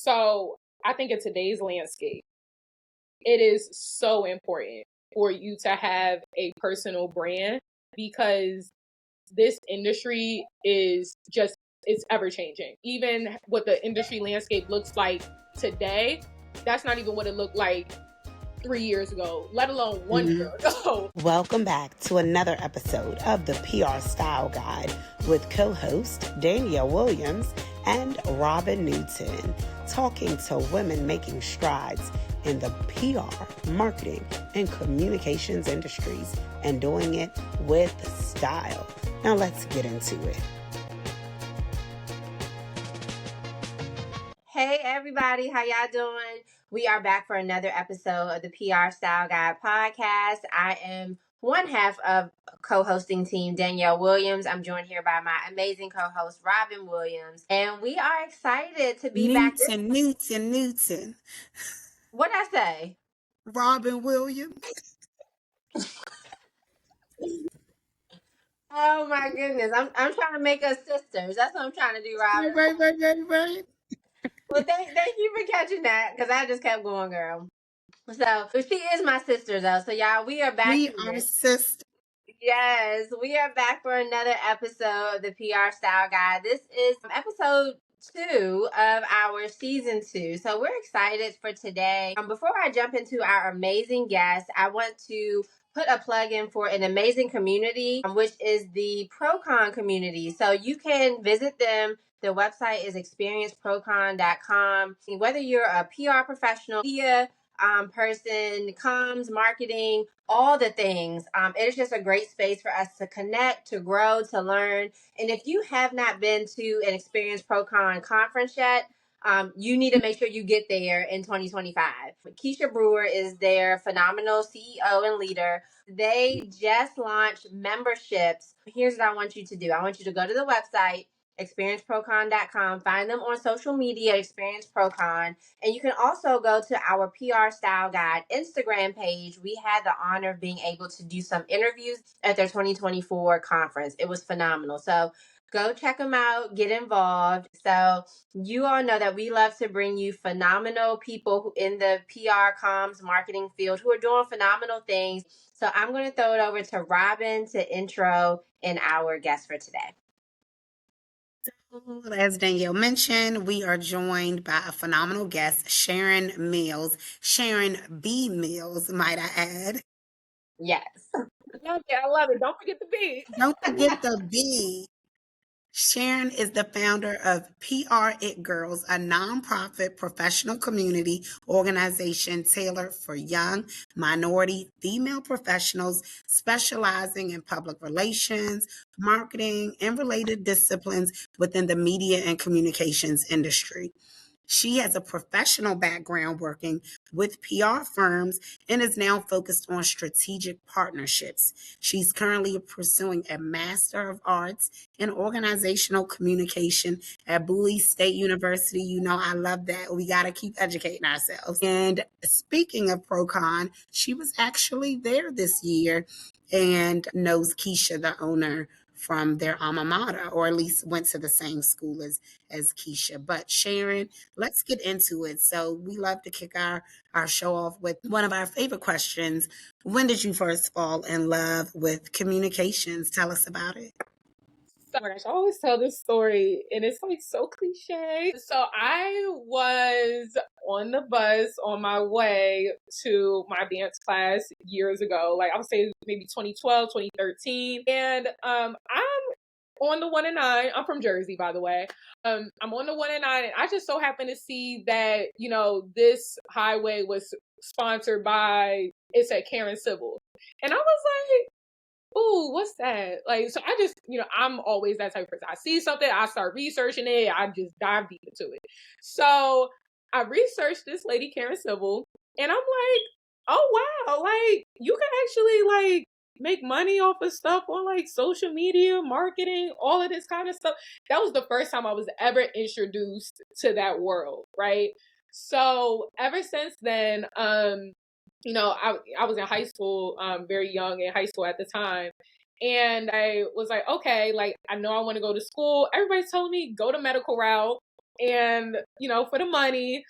So I think in today's landscape, it is so important for you to have a personal brand because this industry is just, it's ever changing. Even what the industry landscape looks like today, that's not even what it looked like 3 years ago, let alone one year ago. Welcome back to another episode of the PR Style Guide with co-host Danielle Williams and Robin Newton, talking to women making strides in the PR, marketing, and communications industries and doing it with style. Now let's get into it. Hey everybody, how y'all doing? We are back for another episode of the PR Style Guide podcast. I am one half of co-hosting team Danielle Williams. I'm joined here by my amazing co-host Robin Williams, and we are excited to be back. Newton. What'd I say? Robin Williams. Oh my goodness, I'm trying to make us sisters. That's what I'm trying to do, Robin. Right. Well, thank you for catching that because I just kept going, girl. So she is my sister though. So y'all, we are back. We are sisters. Yes, we are back for another episode of the PR Style Guide. This is episode 2 of our season 2. So we're excited for today. Before I jump into our amazing guest, I want to put a plug in for an amazing community, which is the ProCon community. So you can visit them. The website is experienceprocon.com. Whether you're a PR professional, media person, comms, marketing, all the things. It is just a great space for us to connect, to grow, to learn. And if you have not been to an Experience ProCon conference yet, you need to make sure you get there in 2025. Keisha Brewer is their phenomenal CEO and leader. They just launched memberships. Here's what I want you to do. I want you to go to the website, experienceprocon.com. Find them on social media, Experience ProCon. And you can also go to our PR Style Guide Instagram page. We had the honor of being able to do some interviews at their 2024 conference. It was phenomenal. So go check them out, get involved. So you all know that we love to bring you phenomenal people in the PR, comms, marketing field who are doing phenomenal things. So I'm going to throw it over to Robin to intro in our guest for today. As Danielle mentioned, we are joined by a phenomenal guest, Sharon Sharon B. Mills, might I add. Yes. Yeah, I love it. Don't forget the B. Don't forget the B. Sharon is the founder of PR It Girls, a nonprofit professional community organization tailored for young, minority, female professionals specializing in public relations, marketing, and related disciplines within the media and communications industry. She has a professional background working with PR firms and is now focused on strategic partnerships. She's currently pursuing a Master of Arts in Organizational Communication at Bowie State University. You know, I love that. We got to keep educating ourselves. And speaking of ProCon, she was actually there this year and knows Keisha, the owner, from their alma mater, or at least went to the same school as Keisha. But Sharon, let's get into it. So we love to kick our show off with one of our favorite questions. When did you first fall in love with communications? Tell us about it. Oh my gosh, I always tell this story and it's like so cliche. So I was on the bus on my way to my dance class years ago. Like I would say maybe 2012, 2013. And I'm on the 1 and 9. I'm from Jersey, by the way. I'm on the 1 and 9, and I just so happened to see that, you know, this highway was sponsored by, it said Karen Civil. And I was like, ooh, what's that? Like, so I just, you know, I'm always that type of person. I see something, I start researching it, I just dive deep into it. So I researched this lady, Karen Civil, and I'm like, oh wow, like you can actually like make money off of stuff on like social media, marketing, all of this kind of stuff. That was the first time I was ever introduced to that world, right? So ever since then, you know, I was in high school, very young in high school at the time. And I was like, okay, like, I know I want to go to school. Everybody's telling me, go the medical route. and, for the money.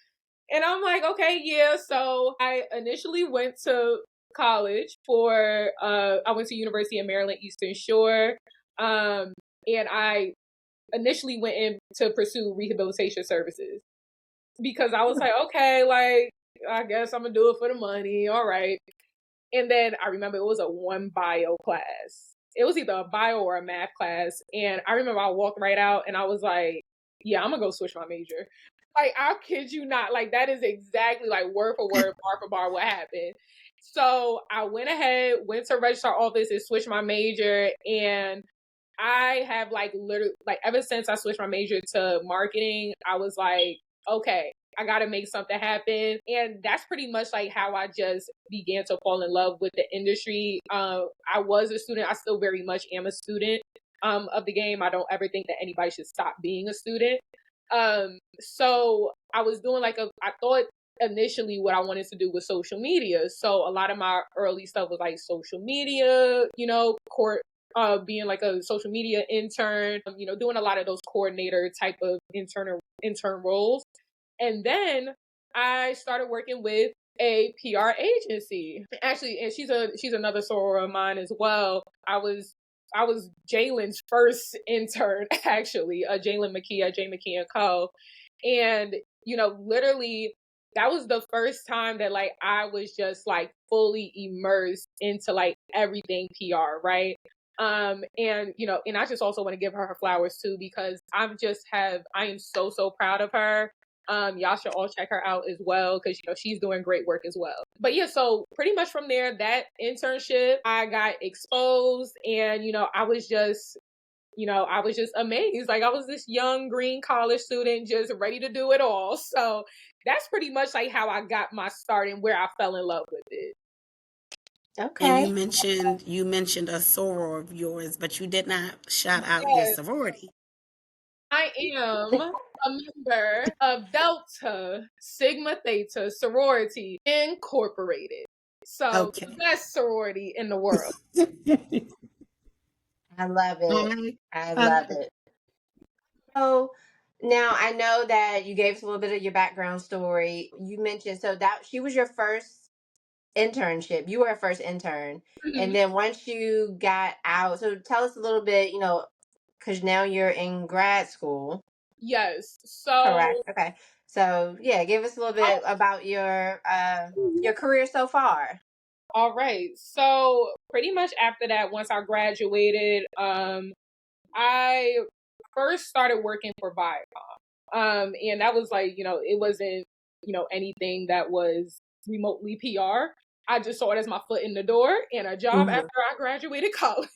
And I'm like, okay, yeah. So I initially went to college I went to University of Maryland Eastern Shore. And I initially went in to pursue rehabilitation services because I was like, okay, like, I guess I'm gonna do it for the money. All right. And then I remember it was a one bio class. It was either a bio or a math class. And I remember I walked right out and I was like, yeah, I'm gonna go switch my major. Like, I kid you not. Like, that is exactly like word for word, bar for bar what happened. So I went ahead, went to registrar office and switched my major. And I have like literally, like, ever since I switched my major to marketing, I was like, okay, I got to make something happen. And that's pretty much like how I just began to fall in love with the industry. I was a student. I still very much am a student of the game. I don't ever think that anybody should stop being a student. So I was doing I thought initially what I wanted to do was social media. So a lot of my early stuff was like social media, being like a social media intern, doing a lot of those coordinator type of intern roles. And then I started working with a PR agency. Actually, and she's another soror of mine as well. I was Jalen's first intern, actually, Jalen McKee at J McKee and Co. And, literally that was the first time that like I was just like fully immersed into like everything PR, right? And I just also want to give her flowers too, because I am so proud of her. Y'all should all check her out as well, because she's doing great work as well. But yeah, so pretty much from there, that internship, I got exposed, and I was just amazed. Like, I was this young green college student just ready to do it all. So that's pretty much like how I got my start and where I fell in love with it. And Okay. you mentioned a soror of yours, but you did not shout out your Yes, sorority. I am a member of Delta Sigma Theta Sorority Incorporated. So the Okay. best sorority in the world. I love it. I, I I love love it. So now I know that you gave us a little bit of your background story. You mentioned so that she was your first internship. You were her first intern. And Mhm. then once you got out, so tell us a little bit, because now you're in grad school. Yes. Correct. So, Okay. So yeah, give us a little bit about your career so far. all right. So pretty much after that, once I graduated, I first started working for Viacom. And that was like, it wasn't, anything that was remotely PR. I just saw it as my foot in the door and a job Hmm. after I graduated college.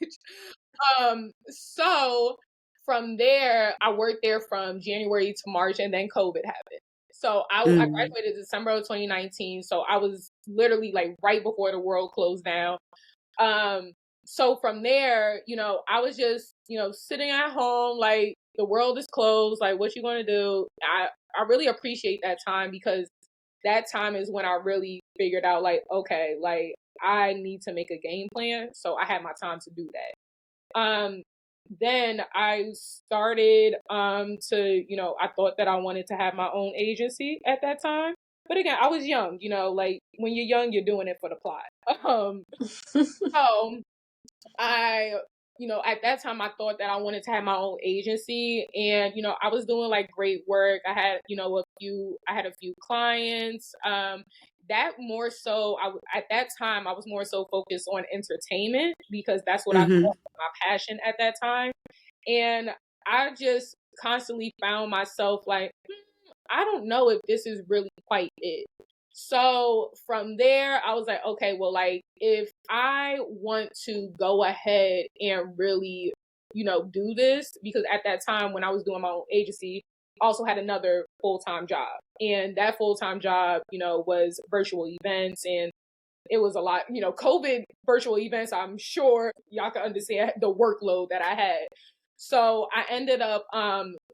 So from there, I worked there from January to March, and then COVID happened. So I mm, graduated December of 2019. So I was literally like right before the world closed down. Um, so from there, I was just, sitting at home, like, the world is closed, like, what you gonna do? I really appreciate that time, because that time is when I really figured out, like, okay, like, I need to make a game plan. So I had my time to do that. Then I started I thought that I wanted to have my own agency at that time. But again, I was young, like, when you're young, you're doing it for the plot. So I, at that time, I thought that I wanted to have my own agency, and I was doing like great work. I had, I had a few clients. That more so, at that time, I was more so focused on entertainment, because that's what I thought hmm was my passion at that time. And I just constantly found myself like, I don't know if this is really quite it. So from there, I was like, okay, well, like, if I want to go ahead and really, do this, because at that time when I was doing my own agency, I also had another full time job. And that full time job, was virtual events, and it was a lot, COVID virtual events. I'm sure y'all can understand the workload that I had. So I ended up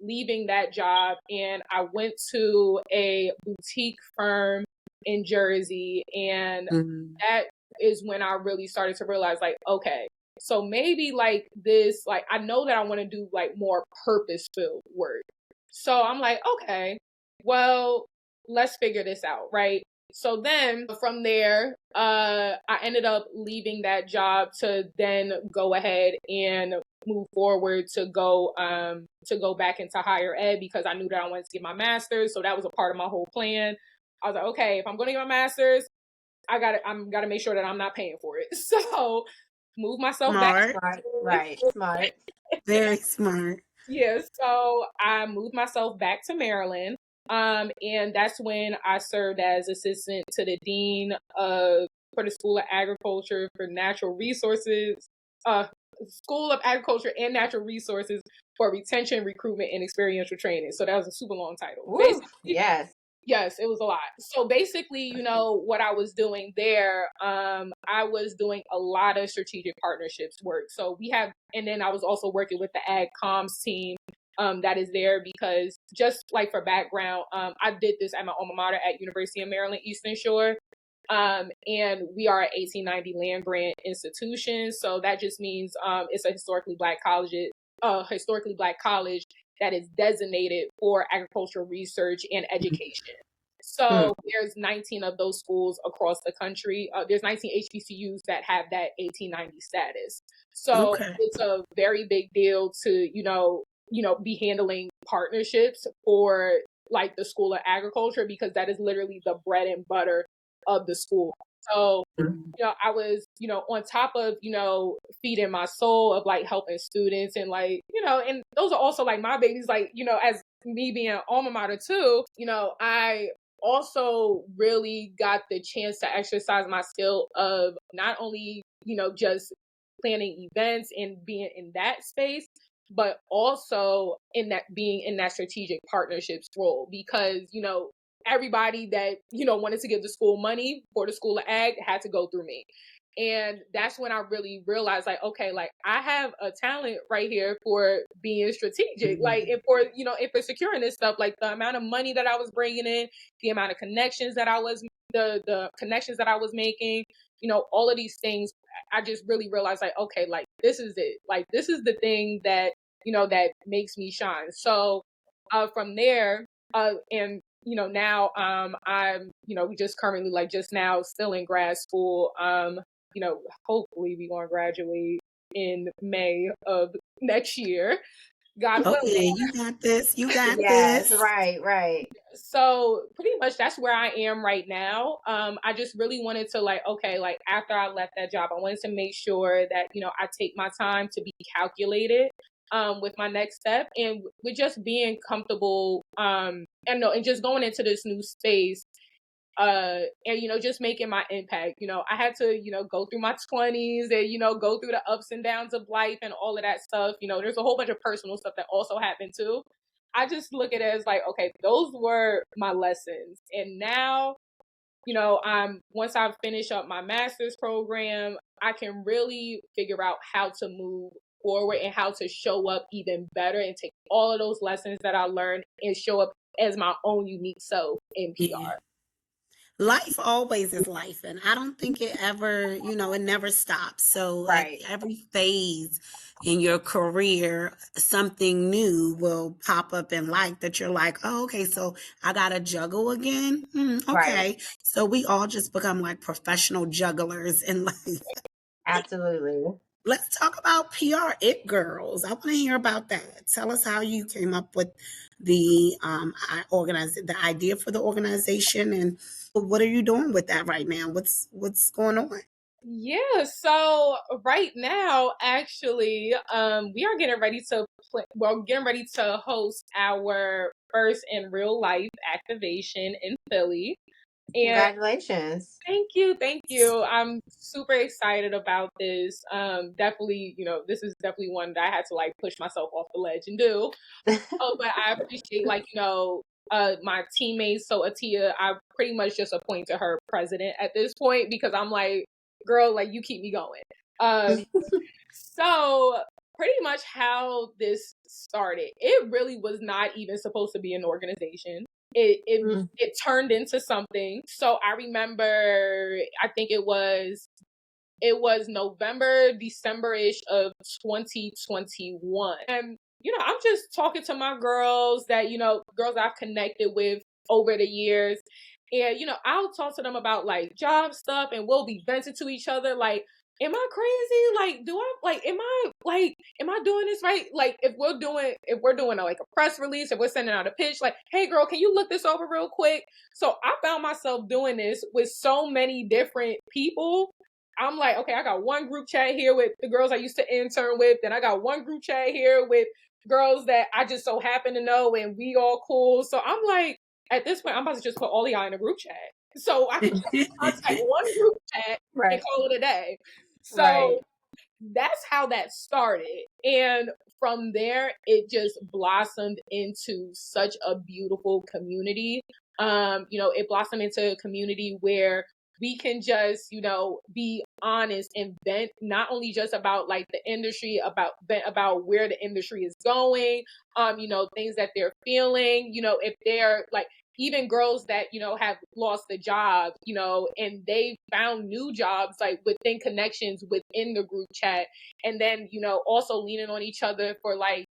leaving that job, and I went to a boutique firm in Jersey. And hmm that is when I really started to realize, like, okay, so maybe like this, like, I know that I want to do like more purpose filled work. So I'm like, okay, well, let's figure this out, right? So then from there, I ended up leaving that job to then go ahead and move forward to go back into higher ed because I knew that I wanted to get my master's. So that was a part of my whole plan. I was like, okay, if I'm going to get my master's, I'm gotta make sure that I'm not paying for it. So move myself back. Smart. Smart. Right. Smart. Very smart. Yeah, so I moved myself back to Maryland. And that's when I served as assistant to the dean for the School of Agriculture for Natural Resources, uh, School of Agriculture and Natural Resources for Retention, Recruitment, and Experiential Training. So that was a super long title. Woo. Basically, Yes. yes, it was a lot. So basically, what I was doing there, I was doing a lot of strategic partnerships work. So and then I was also working with the ag comms team, that is there because just like for background, I did this at my alma mater at University of Maryland, Eastern Shore. And we are an 1890 land grant institution. So that just means, it's a historically black college that is designated for agricultural research and education. Mm. So there's 19 of those schools across the country. There's 19 HBCUs that have that 1890 status. So Okay. it's a very big deal to, be handling partnerships for like the School of Agriculture because that is literally the bread and butter of the school. So I was, on top of, feeding my soul of like helping students and like, and those are also like my babies, like, as me being alma mater too, I also really got the chance to exercise my skill of not only, just planning events and being in that space, but also in that being in that strategic partnerships role because, everybody that, wanted to give the school money for the School of Ag had to go through me. And that's when I really realized, like, okay, like I have a talent right here for being strategic, like, and for, and for securing this stuff, like the amount of money that I was bringing in, the amount of connections that the connections that I was making, all of these things, I just really realized, like, okay, like this is it, like this is the thing that, that makes me shine. So, from there, and now I'm we just currently like just now still in grad school, hopefully we gonna graduate in May of next year, God Oh willing. yeah, you got this. You got Yes. this. Right. Right. So pretty much that's where I am right now. I just really wanted to like, okay, like after I left that job, I wanted to make sure that, I take my time to be calculated with my next step and with just being comfortable, and no, and just going into this new space, and just making my impact. I had to go through my 20s and go through the ups and downs of life and all of that stuff. There's a whole bunch of personal stuff that also happened too. I just look at it as like, okay, those were my lessons, and now I'm once I finish up my master's program, I can really figure out how to move forward and how to show up even better and take all of those lessons that I learned and show up as my own unique self in Yeah. PR. Life always is life, and I don't think it ever, it never stops. So at Right. every phase in your career, something new will pop up in life that you're like, oh, okay, so I got to juggle again. Right. Okay. So we all just become like professional jugglers in life. Absolutely. Let's talk about PR It Girls. I want to hear about that. Tell us how you came up with the idea for the organization, and what are you doing with that right now? What's going on? Yeah, so right now, actually, we are getting ready to getting ready to host our first in real life activation in Philly. And Congratulations. thank you. I'm super excited about this. Definitely, this is definitely one that I had to like push myself off the ledge and do. Oh, but I appreciate like, my teammates. So Atia, I pretty much just appointed her president at this point because I'm like, girl, like you keep me going. Um, so pretty much how this started, it really was not even supposed to be an organization. It turned into something. So I remember, I think it was November, December-ish of 2021. I'm just talking to my girls that, girls I've connected with over the years. And, I'll talk to them about like job stuff and we'll be venting to each other like, am I crazy? Like, am I doing this right? Like, if we're doing like a press release, if we're sending out a pitch, like, hey girl, can you look this over real quick? So I found myself doing this with so many different people. I'm like, okay, I got one group chat here with the girls I used to intern with. Then I got one group chat here with girls that I just so happen to know and we all cool. So I'm like, at this point, I'm about to just put all y'all in a group chat. So I can just contact one group chat and call it a day. So that's how that started. And from there, it just blossomed into such a beautiful community. It blossomed into a community where we can just, be honest and vent not only just about like the industry, about where the industry is going, things that they're feeling, if they're like even girls that, have lost a job, and they found new jobs like within connections within the group chat. And then, also leaning on each other for like,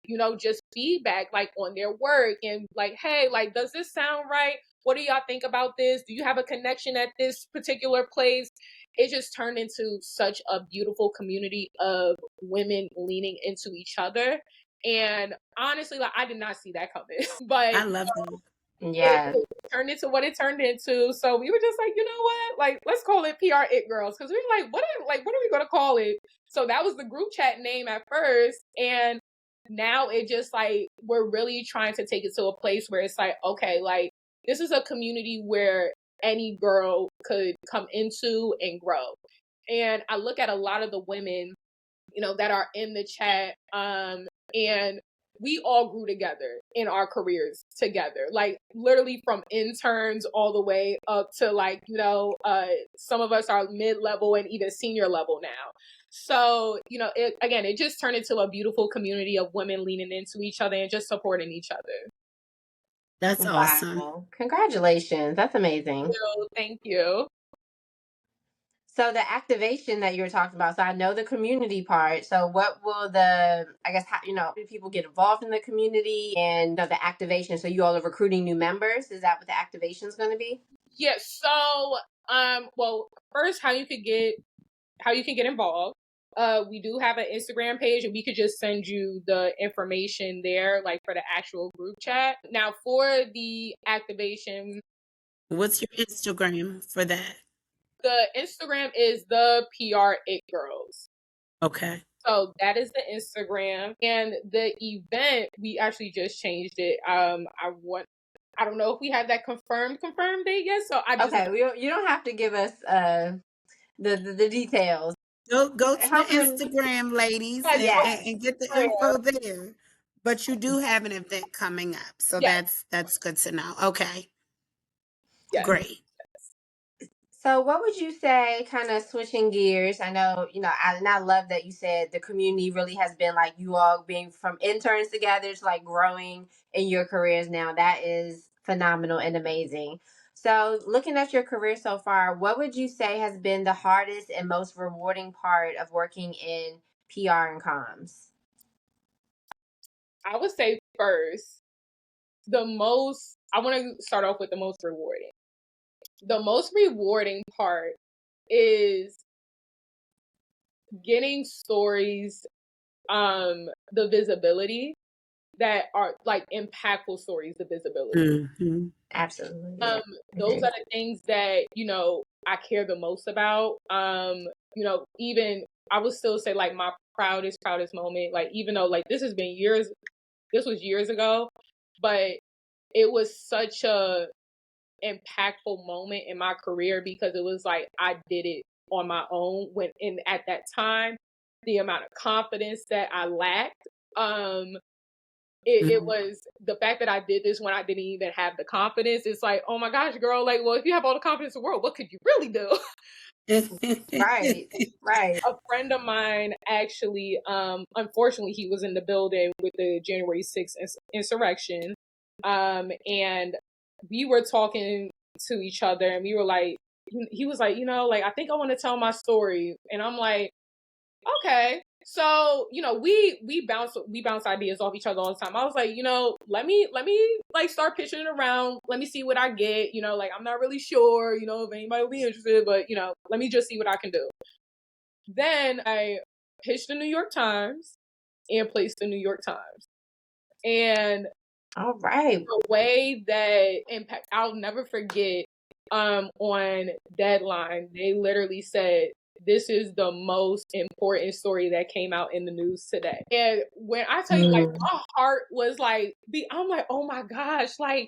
just feedback like on their work and like, hey, like, does this sound right? What do y'all think about this? Do you have a connection at this particular place? It just turned into such a beautiful community of women leaning into each other. And honestly, like I did not see that coming. But I love that. it turned into what it turned into. So we were just like, you know what? Like, let's call it PR It Girls. Because we were like, what are we gonna call it? So that was the group chat name at first. And now it just like we're really trying to take it to a place where it's like, okay, like this is a community where any girl could come into and grow. And I look at a lot of the women, that are in the chat, and we all grew together in our careers together, like literally from interns all the way up to like, some of us are mid-level and even senior level now. So, it just turned into a beautiful community of women leaning into each other and just supporting each other. That's awesome. Wow. Congratulations. That's amazing. Thank you. So the activation that you were talking about, so I know the community part. So what will how do people get involved in the community and the activation? So you all are recruiting new members. Is that what the activation is going to be? Yes. So, well, first, how you can get involved. We do have an Instagram page and we could just send you the information there, like for the actual group chat. Now for the activation. What's your Instagram for that? The Instagram is the PR It Girls. Okay. So that is the Instagram. And the event, we actually just changed it. I don't know if we have that confirmed date yet. So you don't have to give us the details. Go to the Instagram, ladies, and get the info there. But you do have an event coming up, so that's good to know. Okay, great. So what would you say, kind of switching gears? I know, I love that you said the community really has been like you all being from interns together to like growing in your careers now. That is phenomenal and amazing. So looking at your career so far, what would you say has been the hardest and most rewarding part of working in PR and comms? I would say first, I want to start off with the most rewarding. The most rewarding part is getting stories, the visibility that are like impactful stories, the visibility. Mm-hmm. Absolutely. Those are the things that, I care the most about. Even I would still say like my proudest moment, like even though like this was years ago, but it was such a impactful moment in my career because it was like I did it on my own at that time, the amount of confidence that I lacked. It was the fact that I did this when I didn't even have the confidence. It's like, oh my gosh, girl, like, well, if you have all the confidence in the world, what could you really do? Right. A friend of mine actually, unfortunately, he was in the building with the January 6th insurrection. And we were talking to each other and we were like, he was like, like, I think I want to tell my story. And I'm like, okay. So, we bounce ideas off each other all the time. I was like, let me like start pitching it around. Let me see what I get. Like I'm not really sure, if anybody will be interested, but let me just see what I can do. Then I pitched the New York Times and placed the New York Times. And all right, the way that impact, I'll never forget, on Deadline, they literally said, this is the most important story that came out in the news today. And when I tell you, like, my heart was like, I'm like, oh my gosh, like,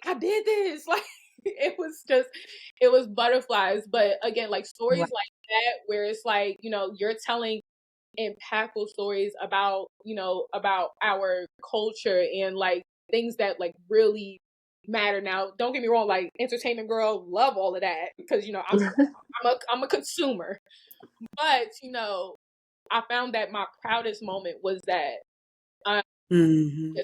I did this. Like, it was butterflies. But again, like stories like that, where it's like, you're telling impactful stories about our culture and like things that like really matter. Now, don't get me wrong, like entertainment girl, love all of that because I'm a consumer. But I found that my proudest moment was that. Yeah,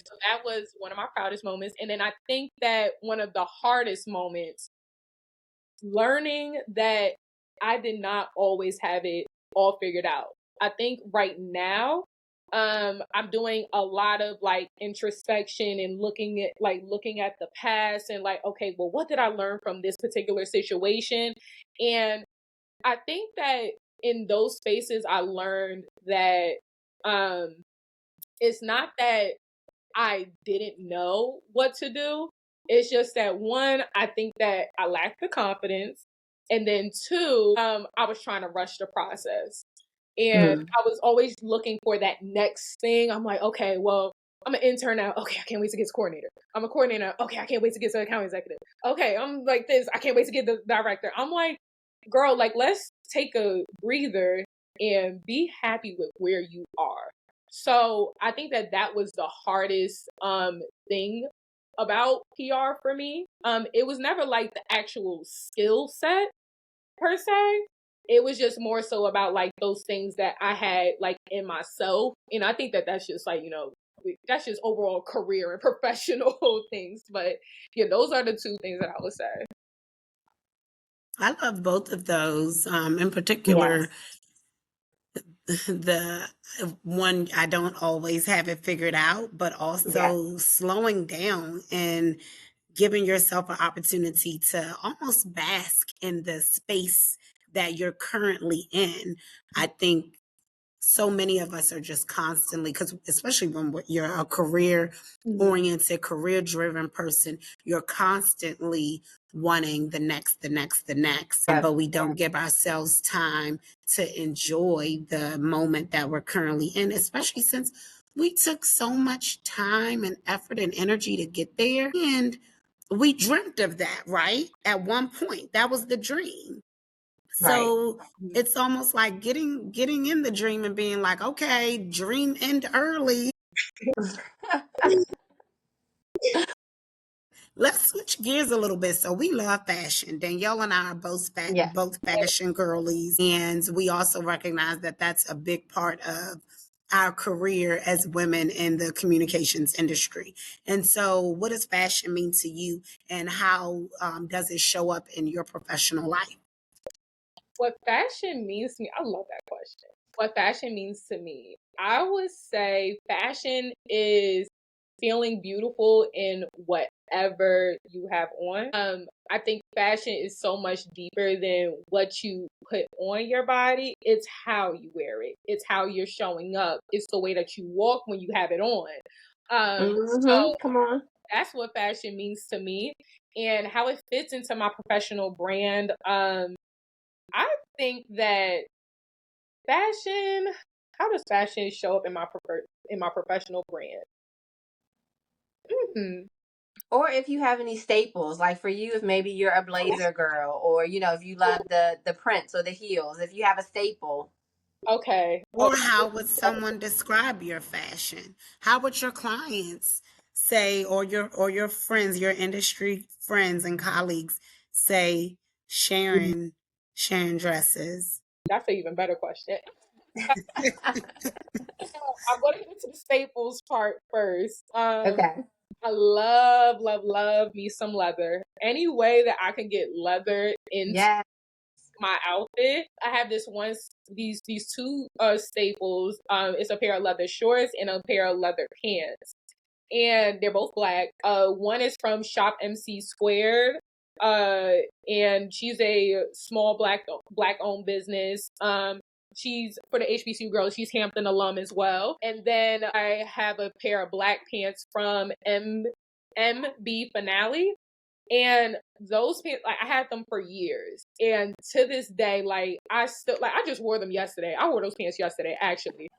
so that was one of my proudest moments. And then I think that one of the hardest moments, learning that I did not always have it all figured out. I think right now, I'm doing a lot of like introspection and looking at the past and like, okay, well, what did I learn from this particular situation? And I think that in those spaces, I learned that it's not that I didn't know what to do. It's just that one, I think that I lacked the confidence. And then two, I was trying to rush the process. And I was always looking for that next thing. I'm like, okay, well, I'm an intern now. Okay, I can't wait to get to coordinator. I'm a coordinator. Okay, I can't wait to get to account executive. Okay, I'm like this. I can't wait to get the director. I'm like, girl, like, let's take a breather and be happy with where you are. So I think that was the hardest thing about PR for me. It was never like the actual skill set per se. It was just more so about like those things that I had like in myself. And I think that that's just like, that's just overall career and professional things. But yeah, those are the two things that I would say. I love both of those. In Yes. particular, the one, I don't always have it figured out, but Yes. also slowing down and giving yourself an opportunity to almost bask in the space that you're currently in. I think so many of us are just constantly, because especially when you're a career oriented, career driven person, you're constantly wanting the next, the next, the next, Yep. but we don't give ourselves time to enjoy the moment that we're currently in, especially since we took so much time and effort and energy to get there. And we dreamt of that, right? At one point, that was the dream. Right. So it's almost like getting in the dream and being like, okay, dream end early. Let's switch gears a little bit. So we love fashion. Danielle and I are Yes. both fashion girlies, and we also recognize that that's a big part of our career as women in the communications industry. And so, what does fashion mean to you, and how does it show up in your professional life? What fashion means to me, I love that question. What fashion means to me, I would say fashion is feeling beautiful in whatever you have on. I think fashion is so much deeper than what you put on your body. It's how you wear it. It's how you're showing up. It's the way that you walk when you have it on. So Come on. that's what fashion means to me, and how it fits into my professional brand. I think that fashion, how does fashion show up in my professional brand? Or if you have any staples, like for you, if maybe you're a blazer girl, or if you love the prints or the heels, if you have a staple. Okay. Or how would someone describe your fashion? How would your clients say, or your friends, your industry friends and colleagues say, Sharon dresses? That's an even better question. I'm going to get into the staples part first. Okay. I love me some leather. Any way that I can get leather into Yes. my outfit. I have these two staples. It's a pair of leather shorts and a pair of leather pants, and they're both black. One is from Shop MC Squared, uh, and she's a small black owned business. She's for the HBCU girls. She's Hampton alum as well. And then I have a pair of black pants from MB Finale. And those pants, like I had them for years, and to this day, like I just wore them yesterday. I wore those pants yesterday, actually.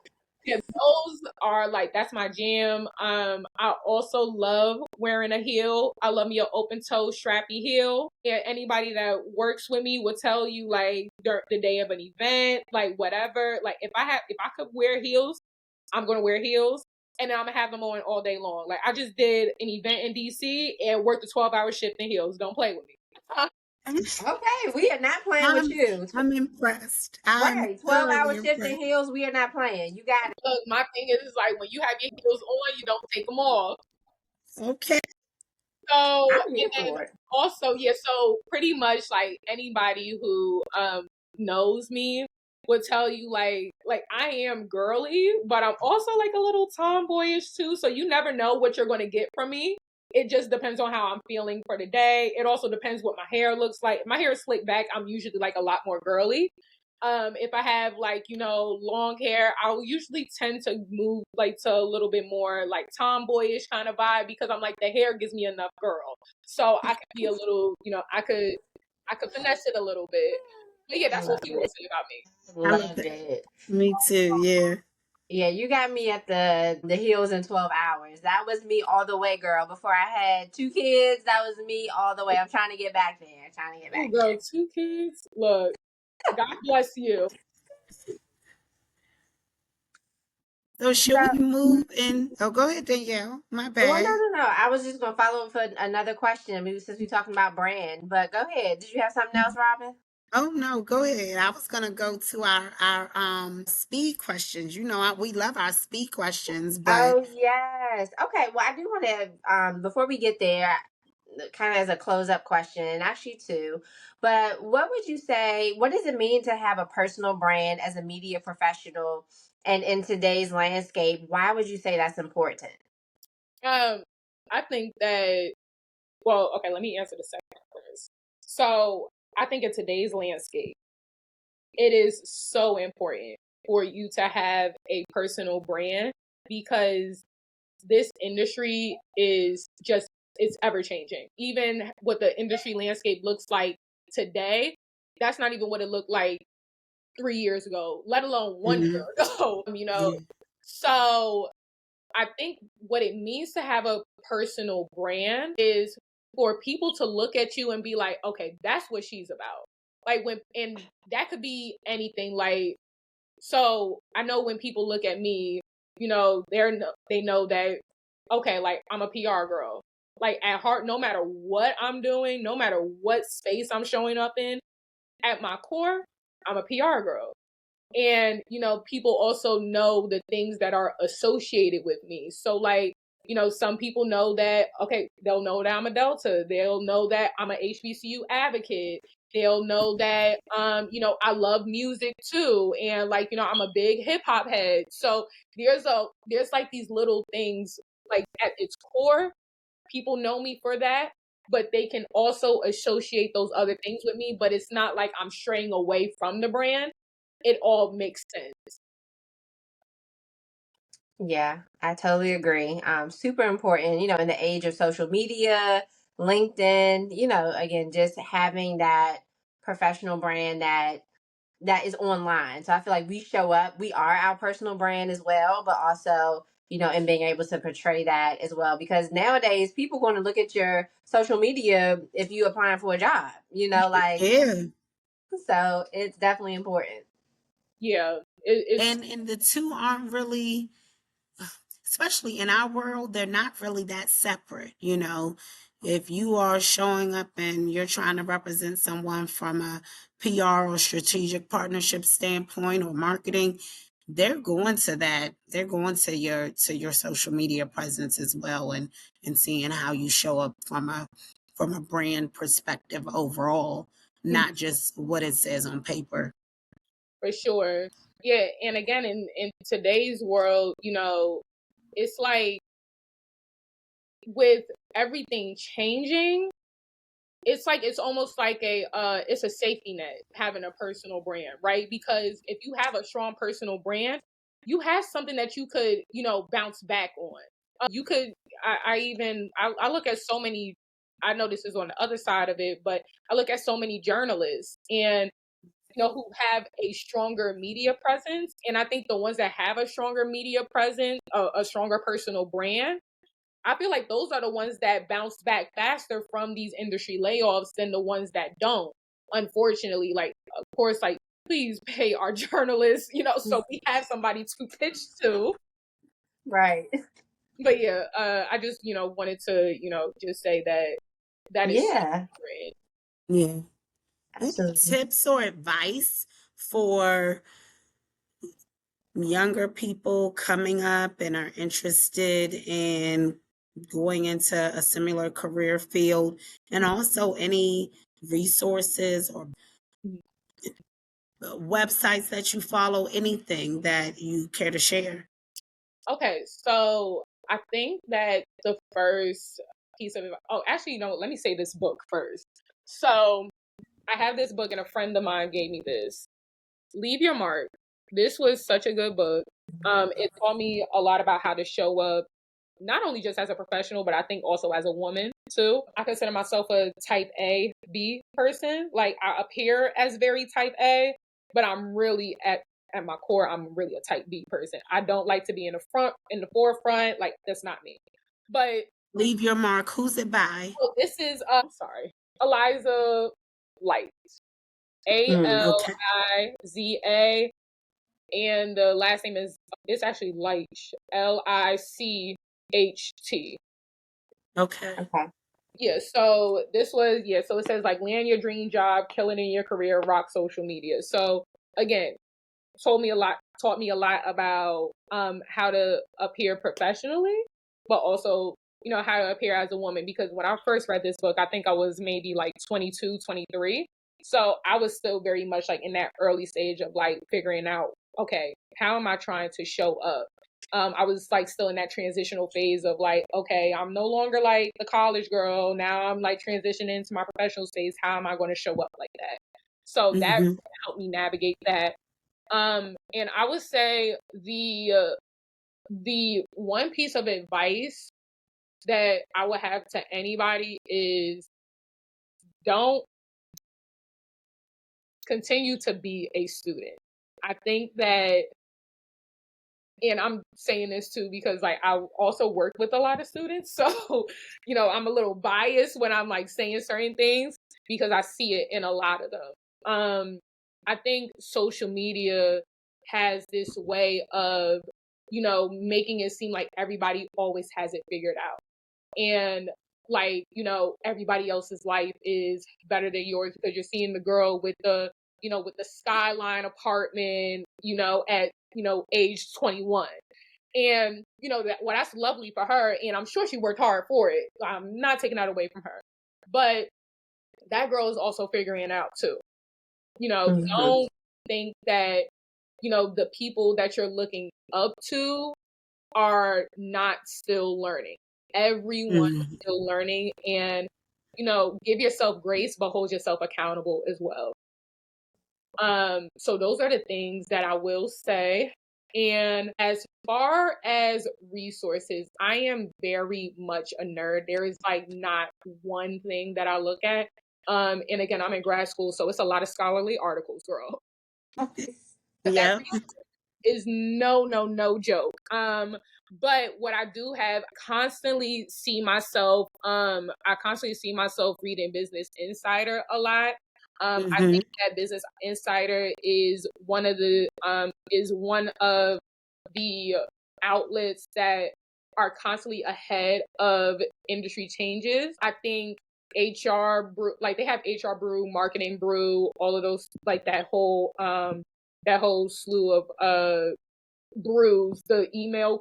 Yeah, those are like that's my jam. I also love wearing a heel. I love me an open toe strappy heel. And anybody that works with me will tell you like the day of an event, like whatever. Like if I could wear heels, I'm gonna wear heels. And then I'm gonna have them on all day long. Like I just did an event in DC and worked a 12-hour shift in heels. Don't play with me. Okay, we are not playing with you. I'm impressed. I'm Right, 12-hour thoroughly shift in impressed. heels. We are not playing. You got it. Look, my thing is like when you have your heels on, you don't take them off. Okay. So, I'm here and then for it. also, yeah, so pretty much like anybody who knows me would tell you like I am girly, but I'm also like a little tomboyish too. So you never know what you're going to get from me. It just depends on how I'm feeling for the day. It also depends what my hair looks like. If my hair is slicked back, I'm usually like a lot more girly. If I have like, long hair, I'll usually tend to move like to a little bit more like tomboyish kind of vibe because I'm like the hair gives me enough girl. So I could be a little, I could finesse it a little bit. But yeah, that's what Love people would it. say about me. Love it. Me too. Yeah. Yeah, you got me at the heels in 12 hours. That was me all the way, girl. Before I had 2 kids, that was me all the way. I'm trying to get back there. Trying to get Oh back girl, there. 2 kids. Look, God bless you. So should we move in? Oh, go ahead, Danielle. My Well, bad. no. I was just gonna follow up for another question. Maybe since we're talking about brand, but go ahead. Did you have something else, Robin? Oh no, go ahead. I was gonna go to our speed questions. We love our speed questions, but Oh yes. Okay. Well, I do want to before we get there, kind of as a close up question, and actually two. But what would you say? What does it mean to have a personal brand as a media professional? And in today's landscape, why would you say that's important? Um, I think that well, okay, let me answer the second first. So I think in today's landscape, it is so important for you to have a personal brand because this industry is just it's ever changing. Even what the industry landscape looks like today, that's not even what it looked like 3 years ago, let alone one mhm, year ago. yeah. So I think what it means to have a personal brand is for people to look at you and be like, okay, that's what she's about. Like and that could be anything. Like, so I know when people look at me, they know that, okay, like I'm a PR girl. Like at heart, no matter what I'm doing, no matter what space I'm showing up in, at my core, I'm a PR girl. And people also know the things that are associated with me. So like, some people know that, okay, they'll know that I'm a Delta, they'll know that I'm a HBCU advocate, they'll know that I love music too, and like, I'm a big hip-hop head. So there's like these little things, like at its core, people know me for that, but they can also associate those other things with me, but it's not like I'm straying away from the brand. It all makes sense. Yeah, I totally agree. Super important, in the age of social media, LinkedIn, again, just having that professional brand that is online. So I feel like we show up, we are our personal brand as well, but also, and being able to portray that as well. Because nowadays people going to look at your social media if you applying for a job, like, Yeah. so it's definitely important. Yeah, it's And the two aren't really, especially in our world, they're not really that separate. If you are showing up and you're trying to represent someone from a PR or strategic partnership standpoint or marketing, they're going to that. They're going to your social media presence as well, and seeing how you show up from a brand perspective overall, not just what it says on paper. For sure. Yeah. And again, in today's world, it's like with everything changing, it's almost like it's a safety net having a personal brand, right? Because if you have a strong personal brand, you have something that you could, bounce back on. You could, I look at so many, I know this is on the other side of it, but I look at so many journalists and, who have a stronger media presence. And I think the ones that have a stronger media presence, a stronger personal brand, I feel like those are the ones that bounce back faster from these industry layoffs than the ones that don't. Unfortunately, like, of course, like, please pay our journalists, so we have somebody to pitch to. Right. But yeah, I just, wanted to, just say that is Yeah. great. Yeah. Any Absolutely. tips or advice for younger people coming up and are interested in going into a similar career field, and also any resources or websites that you follow, anything that you care to share? Okay, so I think that the first piece of advice, oh, actually, let me say this book first. So I have this book, and a friend of mine gave me this. Leave Your Mark. This was such a good book. It taught me a lot about how to show up, not only just as a professional, but I think also as a woman too. I consider myself a type A, B person. Like, I appear as very type A, but I'm really at my core, I'm really a type B person. I don't like to be in the forefront. Like, that's not me. But Leave Your Mark. Who's it by? this is sorry, Eliza Light. Okay. Aliza, and the last name it's actually Leich, Licht. Okay. Okay. Yeah, so so it says like land your dream job, killing in your career, rock social media. So again, taught me a lot about how to appear professionally, but also, how to appear as a woman. Because when I first read this book, I think I was maybe like 22, 23. So I was still very much like in that early stage of like figuring out, okay, how am I trying to show up? I was like still in that transitional phase of like, okay, I'm no longer like the college girl. Now I'm like transitioning into my professional space. How am I going to show up like that? So that Mm-hmm. helped me navigate that. And I would say the one piece of advice that I would have to anybody is don't continue to be a student. I think that, and I'm saying this too because like I also work with a lot of students, so I'm a little biased when I'm like saying certain things because I see it in a lot of them. I think social media has this way of making it seem like everybody always has it figured out, and like everybody else's life is better than yours because you're seeing the girl with the with the skyline apartment at age 21. And that's lovely for her, and I'm sure she worked hard for it. I'm not taking that away from her, but that girl is also figuring it out too. Mm-hmm. Don't think that the people that you're looking up to are not still learning. Everyone is Mm-hmm. still learning, and give yourself grace, but hold yourself accountable as well. So those are the things that I will say. And as far as resources, I am very much a nerd. There is like not one thing that I look at. And again, I'm in grad school, so it's a lot of scholarly articles, girl. But that Yep. is no joke. But what I do have I constantly see myself reading Business Insider a lot. I Mm-hmm. think that Business Insider is one of the outlets that are constantly ahead of industry changes. I think HR Brew, like they have HR Brew, Marketing Brew, all of those, like that whole slew of brews, the email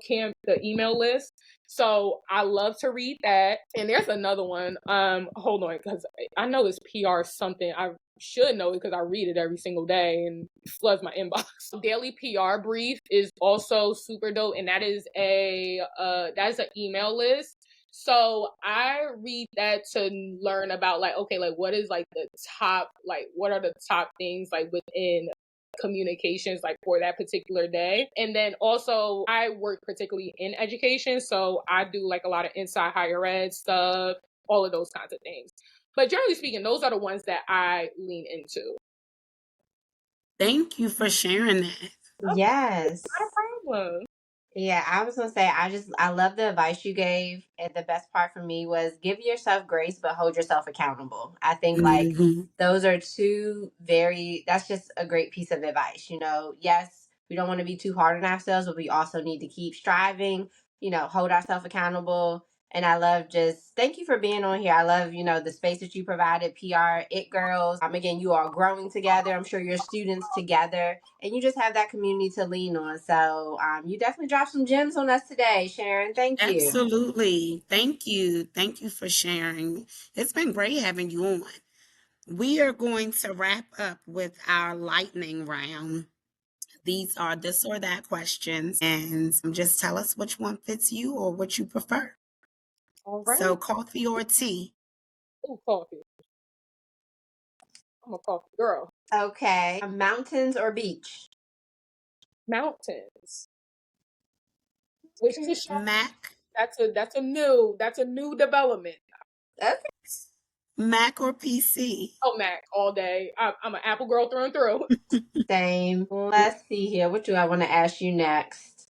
list. So I love to read that. And there's another one. Hold on, because I know it's PR something. should know it because I read it every single day and it floods my inbox. Daily PR brief is also super dope, and that is that's an email list. So I read that to learn about like, okay, like what is like the top, like what are the top things like within communications like for that particular day. And then also I work particularly in education, so I do like a lot of inside higher ed stuff, all of those kinds of things. But generally speaking, those are the ones that I lean into. Thank you for sharing that. Yes. Not a problem. Yeah, I was gonna say I love the advice you gave, and the best part for me was give yourself grace but hold yourself accountable. I think like Mhm. those are two very that's just a great piece of advice. Yes, we don't want to be too hard on ourselves, but we also need to keep striving, hold ourselves accountable. And I love just thank you for being on here. I love, the space that you provided, PR It Girls. Again, you are growing together. I'm sure your students together, and you just have that community to lean on. So you definitely dropped some gems on us today, Sharon. Thank you. Absolutely. Thank you. Thank you for sharing. It's been great having you on. We are going to wrap up with our lightning round. These are this or that questions, and just tell us which one fits you or what you prefer. All So, right. coffee or tea? Ooh, coffee. I'm a coffee girl. Okay. Mountains or beach? Mountains. Which is a shock. Mac, That's a new development. Okay. Mac or PC? Oh, Mac all day. I'm an Apple girl through and through. Same. Let's see here. What do I want to ask you next?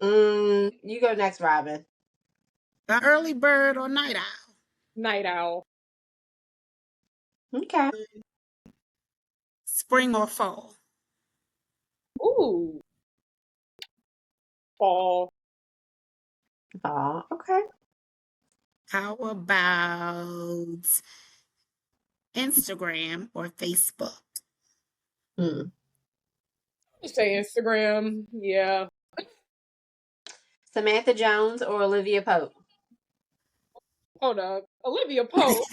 You go next, Robin. An early bird or night owl? Night owl. Okay. Spring or fall? Ooh, fall. Oh, okay. How about Instagram or Facebook? Hmm. Just say Instagram. Yeah. Samantha Jones or Olivia Pope? Hold up. Olivia Pope.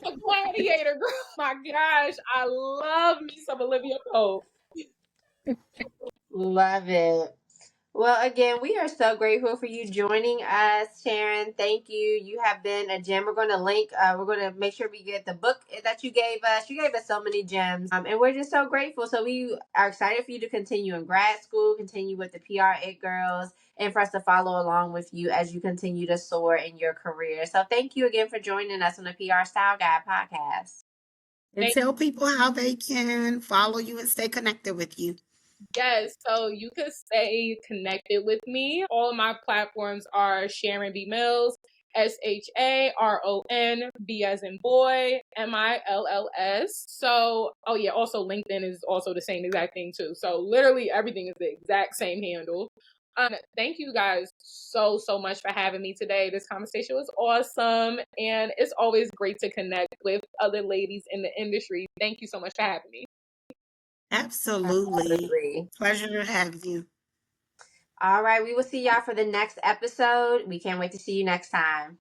A gladiator girl. My gosh. I love me some Olivia Pope. Love it. Well, again, we are so grateful for you joining us, Sharon. Thank you. You have been a gem. We're going to link, we're going to make sure we get the book that you gave us. You gave us so many gems, and we're just so grateful. So we are excited for you to continue in grad school, continue with the PR It Girls, and for us to follow along with you as you continue to soar in your career. So thank you again for joining us on the PR Style Guide podcast. And tell people how they can follow you and stay connected with you. Yes, so you could stay connected with me. All of my platforms are Sharon B. Mills, SHARON B as in boy, MILLS. So, oh yeah, also LinkedIn is also the same exact thing too. So literally everything is the exact same handle. Thank you guys so much for having me today. This conversation was awesome, and it's always great to connect with other ladies in the industry. Thank you so much for having me. Absolutely. Absolutely. Pleasure to have you. All right. We will see y'all for the next episode. We can't wait to see you next time.